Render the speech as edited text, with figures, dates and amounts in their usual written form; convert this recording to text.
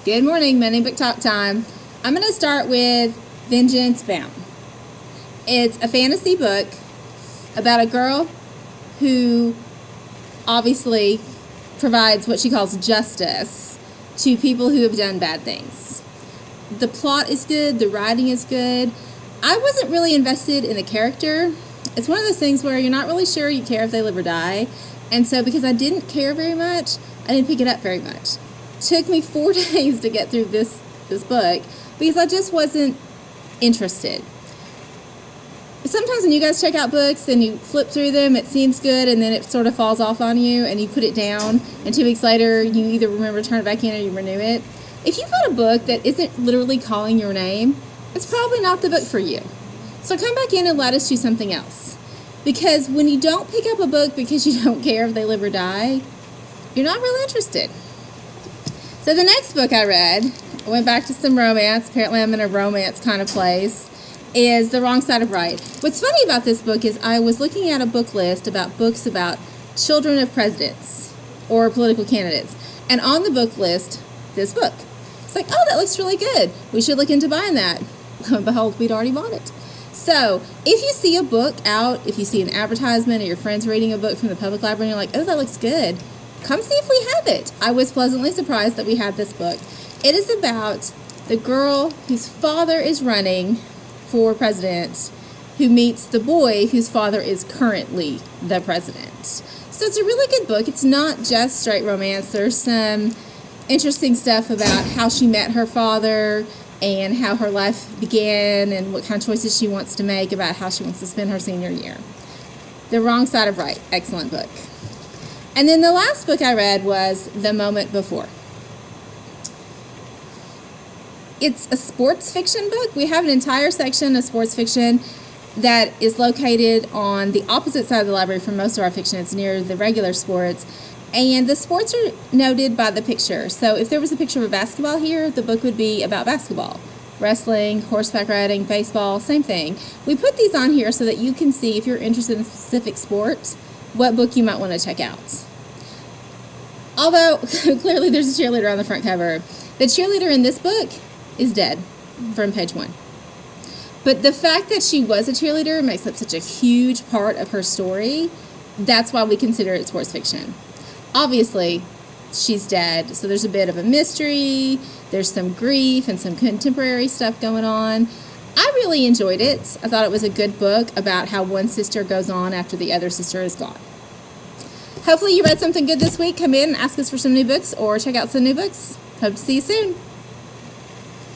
Good morning, Monday Book Talk time. I'm going to start with Vengeance Bound. It's a fantasy book about a girl who obviously provides what she calls justice to people who have done bad things. The plot is good, the writing is good. I wasn't really invested in the character. It's one of those things where you're not really sure you care if they live or die. And so because I didn't care very much, I didn't pick it up very much. Took me 4 days to get through this book because I just wasn't interested. Sometimes when you guys check out books and you flip through them, it seems good and then it sort of falls off on you and you put it down and 2 weeks later you either remember to turn it back in or you renew it. If you've got a book that isn't literally calling your name, it's probably not the book for you. So come back in and let us do something else. Because when you don't pick up a book because you don't care if they live or die, you're not really interested. So the next book I read, I went back to some romance. Apparently I'm in a romance kind of place. Is The Wrong Side of Right. What's funny about this book is I was looking at a book list about books about children of presidents or political candidates. And on the book list, this book. It's like, oh, that looks really good. We should look into buying that. Lo and behold, we'd already bought it. So if you see a book out, if you see an advertisement or your friend's reading a book from the public library and you're like, oh, that looks good, come see if we have it. I was pleasantly surprised that we had this book. It is about the girl whose father is running for president who meets the boy whose father is currently the president. So it's a really good book. It's not just straight romance. There's some interesting stuff about how she met her father and how her life began and what kind of choices she wants to make about how she wants to spend her senior year. The Wrong Side of Right. Excellent book. And then the last book I read was The Moment Before. It's a sports fiction book. We have an entire section of sports fiction that is located on the opposite side of the library from most of our fiction. It's near the regular sports. And the sports are noted by the picture. So if there was a picture of a basketball here, the book would be about basketball. Wrestling, horseback riding, baseball, same thing. We put these on here so that you can see, if you're interested in specific sports, what book you might want to check out. Although, clearly there's a cheerleader on the front cover. The cheerleader in this book is dead from page 1. But the fact that she was a cheerleader makes up such a huge part of her story. That's why we consider it sports fiction. Obviously, she's dead, so there's a bit of a mystery. There's some grief and some contemporary stuff going on. I really enjoyed it. I thought it was a good book about how one sister goes on after the other sister is gone. Hopefully you read something good this week. Come in and ask us for some new books or check out some new books. Hope to see you soon.